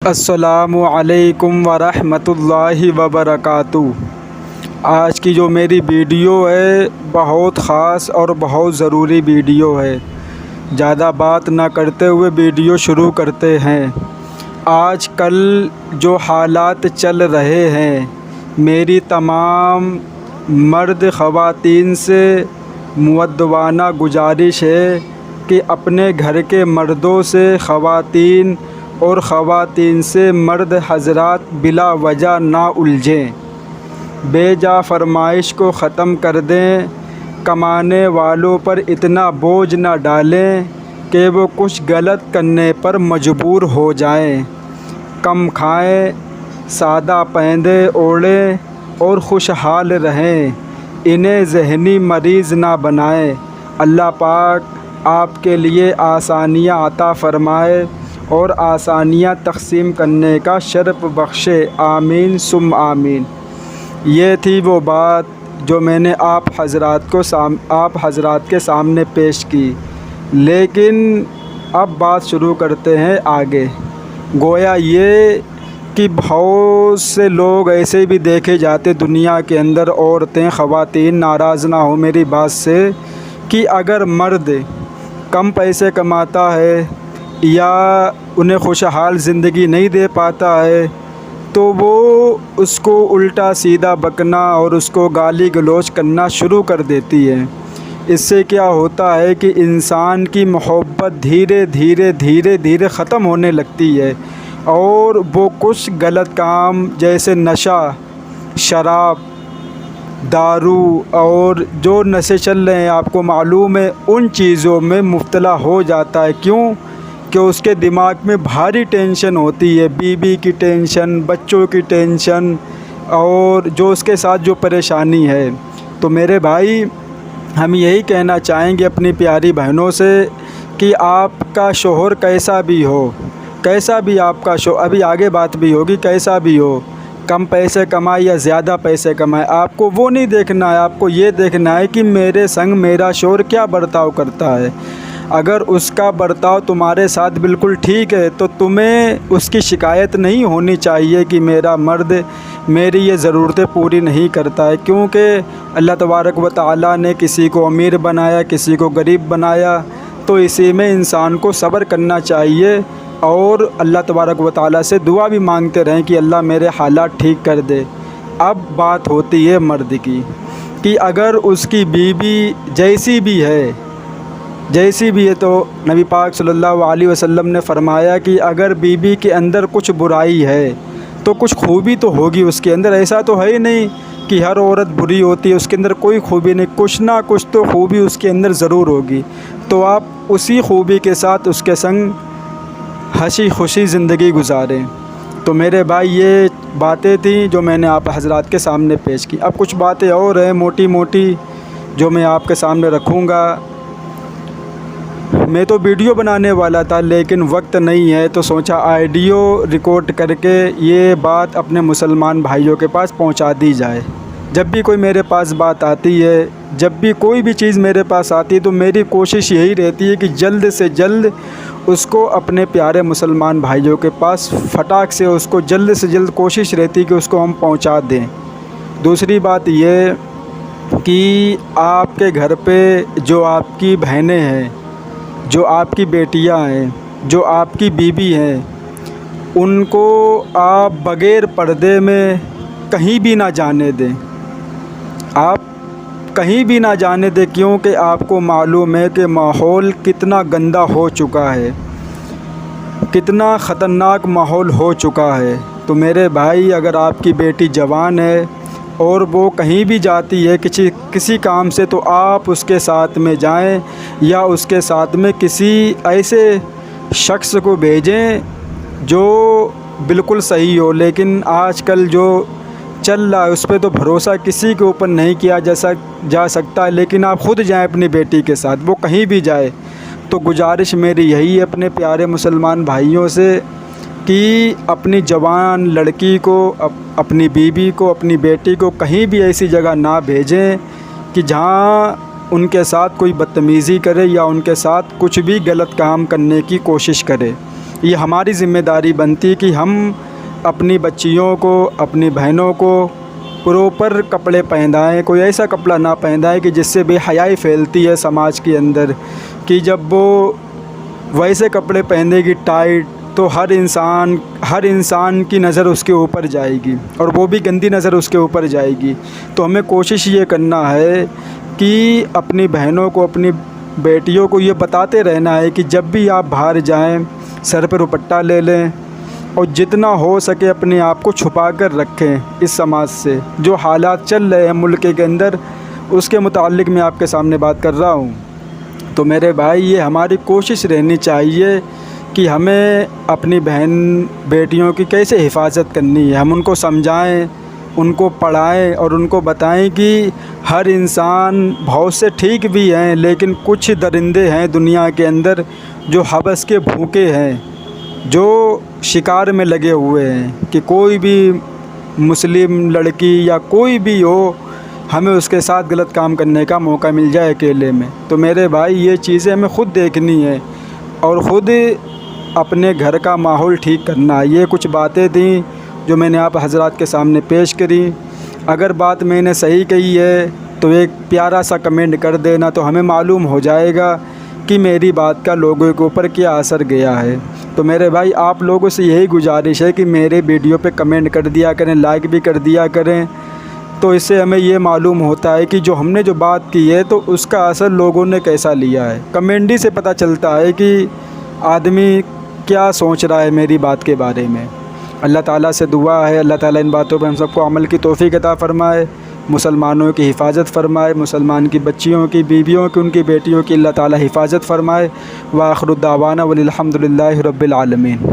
السلام علیکم ورحمۃ اللہ وبرکاتہ۔ آج کی جو میری ویڈیو ہے بہت خاص اور بہت ضروری ویڈیو ہے۔ زیادہ بات نہ کرتے ہوئے ویڈیو شروع کرتے ہیں۔ آج کل جو حالات چل رہے ہیں، میری تمام مرد خواتین سے مؤدبانہ گزارش ہے کہ اپنے گھر کے مردوں سے خواتین اور خواتین سے مرد حضرات بلا وجہ نہ الجھیں، بے جا فرمائش کو ختم کر دیں، کمانے والوں پر اتنا بوجھ نہ ڈالیں کہ وہ کچھ غلط کرنے پر مجبور ہو جائیں۔ کم کھائیں، سادہ پہنیں اوڑھیں اور خوشحال رہیں، انہیں ذہنی مریض نہ بنائیں۔ اللہ پاک آپ کے لیے آسانیاں عطا فرمائے اور آسانیاں تقسیم کرنے کا شرف بخشے، آمین ثم آمین۔ یہ تھی وہ بات جو میں نے آپ حضرات کے سامنے پیش کی، لیکن اب بات شروع کرتے ہیں آگے۔ گویا یہ کہ بہت سے لوگ ایسے بھی دیکھے جاتے دنیا کے اندر، عورتیں خواتین ناراض نہ ہو میری بات سے، کہ اگر مرد کم پیسے کماتا ہے یا انہیں خوشحال زندگی نہیں دے پاتا ہے تو وہ اس کو الٹا سیدھا بکنا اور اس کو گالی گلوچ کرنا شروع کر دیتی ہے۔ اس سے کیا ہوتا ہے کہ انسان کی محبت دھیرے دھیرے ختم ہونے لگتی ہے، اور وہ کچھ غلط کام جیسے نشہ، شراب، دارو اور جو نشے چل رہے ہیں آپ کو معلوم ہے، ان چیزوں میں مبتلا ہو جاتا ہے۔ کیوں کہ اس کے دماغ میں بھاری ٹینشن ہوتی ہے، بیوی کی ٹینشن، بچوں کی ٹینشن اور جو اس کے ساتھ جو پریشانی ہے۔ تو میرے بھائی، ہم یہی کہنا چاہیں گے اپنی پیاری بہنوں سے کہ آپ کا شوہر کیسا بھی ہو، کیسا بھی آپ کا شوہر، ابھی آگے بات بھی ہوگی، کیسا بھی ہو، کم پیسے کمائے یا زیادہ پیسے کمائے، آپ کو وہ نہیں دیکھنا ہے، آپ کو یہ دیکھنا ہے کہ میرے سنگ میرا شوہر کیا برتاؤ کرتا ہے۔ اگر اس کا برتاؤ تمہارے ساتھ بالکل ٹھیک ہے تو تمہیں اس کی شکایت نہیں ہونی چاہیے کہ میرا مرد میری یہ ضرورتیں پوری نہیں کرتا ہے، کیونکہ اللہ تبارک و تعالیٰ نے کسی کو امیر بنایا، کسی کو غریب بنایا، تو اسی میں انسان کو صبر کرنا چاہیے اور اللہ تبارک و تعالیٰ سے دعا بھی مانگتے رہیں کہ اللہ میرے حالات ٹھیک کر دے۔ اب بات ہوتی ہے مرد کی کہ اگر اس کی بیوی جیسی بھی ہے تو نبی پاک صلی اللہ علیہ وسلم نے فرمایا کہ اگر بیوی کے اندر کچھ برائی ہے تو کچھ خوبی تو ہوگی اس کے اندر، ایسا تو ہے ہی نہیں کہ ہر عورت بری ہوتی ہے، اس کے اندر کوئی خوبی نہیں، کچھ نہ کچھ تو خوبی اس کے اندر ضرور ہوگی۔ تو آپ اسی خوبی کے ساتھ اس کے سنگ ہنسی خوشی زندگی گزاریں۔ تو میرے بھائی، یہ باتیں تھیں جو میں نے آپ حضرات کے سامنے پیش کی۔ اب کچھ باتیں اور ہیں موٹی موٹی جو میں آپ کے سامنے رکھوں گا۔ میں تو ویڈیو بنانے والا تھا لیکن وقت نہیں ہے، تو سوچا آڈیو ریکارڈ کر کے یہ بات اپنے مسلمان بھائیوں کے پاس پہنچا دی جائے۔ جب بھی کوئی میرے پاس بات آتی ہے، جب بھی کوئی بھی چیز میرے پاس آتی ہے، تو میری کوشش یہی رہتی ہے کہ جلد سے جلد اس کو اپنے پیارے مسلمان بھائیوں کے پاس فٹاک سے اس کو جلد سے جلد کوشش رہتی ہے کہ اس کو ہم پہنچا دیں۔ دوسری بات یہ کہ آپ کے گھر پہ جو آپ کی بہنیں ہیں، جو آپ کی بیٹیاں ہیں، جو آپ کی بیوی ہیں، ان کو آپ بغیر پردے میں کہیں بھی نہ جانے دیں۔ آپ کہیں بھی نہ جانے دیں، کیونکہ آپ کو معلوم ہے کہ ماحول کتنا گندا ہو چکا ہے، کتنا خطرناک ماحول ہو چکا ہے۔ تو میرے بھائی، اگر آپ کی بیٹی جوان ہے اور وہ کہیں بھی جاتی ہے کسی کام سے، تو آپ اس کے ساتھ میں جائیں یا اس کے ساتھ میں کسی ایسے شخص کو بھیجیں جو بالکل صحیح ہو۔ لیکن آج کل جو چل رہا ہے اس پہ تو بھروسہ کسی کے اوپر نہیں کیا جا سکتا، لیکن آپ خود جائیں اپنی بیٹی کے ساتھ، وہ کہیں بھی جائے۔ تو گزارش میری یہی ہے اپنے پیارے مسلمان بھائیوں سے کہ اپنی جوان لڑکی کو، اپنی بیوی کو، اپنی بیٹی کو کہیں بھی ایسی جگہ نہ بھیجیں کہ جہاں ان کے ساتھ کوئی بدتمیزی کرے یا ان کے ساتھ کچھ بھی غلط کام کرنے کی کوشش کرے۔ یہ ہماری ذمہ داری بنتی کہ ہم اپنی بچیوں کو، اپنی بہنوں کو پراپر کپڑے پہنائیں، کوئی ایسا کپڑا نہ پہنائیں کہ جس سے بے حیائی پھیلتی ہے سماج کے اندر، کہ جب وہ ویسے کپڑے پہنے گی ٹائٹ تو ہر انسان کی نظر اس کے اوپر جائے گی، اور وہ بھی گندی نظر اس کے اوپر جائے گی۔ تو ہمیں کوشش یہ کرنا ہے کہ اپنی بہنوں کو، اپنی بیٹیوں کو یہ بتاتے رہنا ہے کہ جب بھی آپ باہر جائیں سر پہ دوپٹہ لے لیں، اور جتنا ہو سکے اپنے آپ کو چھپا کر رکھیں اس سماج سے۔ جو حالات چل رہے ہیں ملک کے اندر، اس کے متعلق میں آپ کے سامنے بات کر رہا ہوں۔ تو میرے بھائی، یہ ہماری کوشش رہنی چاہیے کہ ہمیں اپنی بہن بیٹیوں کی کیسے حفاظت کرنی ہے۔ ہم ان کو سمجھائیں، ان کو پڑھائیں اور ان کو بتائیں کہ ہر انسان، بہت سے ٹھیک بھی ہیں لیکن کچھ درندے ہیں دنیا کے اندر جو حوث کے بھوکے ہیں، جو شکار میں لگے ہوئے ہیں کہ کوئی بھی مسلم لڑکی یا کوئی بھی ہو، ہمیں اس کے ساتھ غلط کام کرنے کا موقع مل جائے اکیلے میں۔ تو میرے بھائی، یہ چیزیں ہمیں خود دیکھنی ہے اور خود اپنے گھر کا ماحول ٹھیک کرنا ہے۔ یہ کچھ باتیں تھیں جو میں نے آپ حضرات کے سامنے پیش کری۔ اگر بات میں نے صحیح کہی ہے تو ایک پیارا سا کمنٹ کر دینا، تو ہمیں معلوم ہو جائے گا کہ میری بات کا لوگوں کے اوپر کیا اثر گیا ہے۔ تو میرے بھائی، آپ لوگوں سے یہی گزارش ہے کہ میرے ویڈیو پہ کمنٹ کر دیا کریں، لائک بھی کر دیا کریں، تو اس سے ہمیں یہ معلوم ہوتا ہے کہ جو ہم نے جو بات کی ہے تو اس کا اثر لوگوں نے کیسا لیا ہے۔ کمنٹ ہی سے پتہ چلتا ہے کہ آدمی کیا سوچ رہا ہے میری بات کے بارے میں۔ اللہ تعالیٰ سے دعا ہے، اللہ تعالیٰ ان باتوں پہ ہم سب کو عمل کی توفیق عطا فرمائے، مسلمانوں کی حفاظت فرمائے، مسلمان کی بچیوں کی، بیویوں کی، ان کی بیٹیوں کی اللہ تعالیٰ حفاظت فرمائے۔ وآخر دعوانا والحمد للہ رب العالمین۔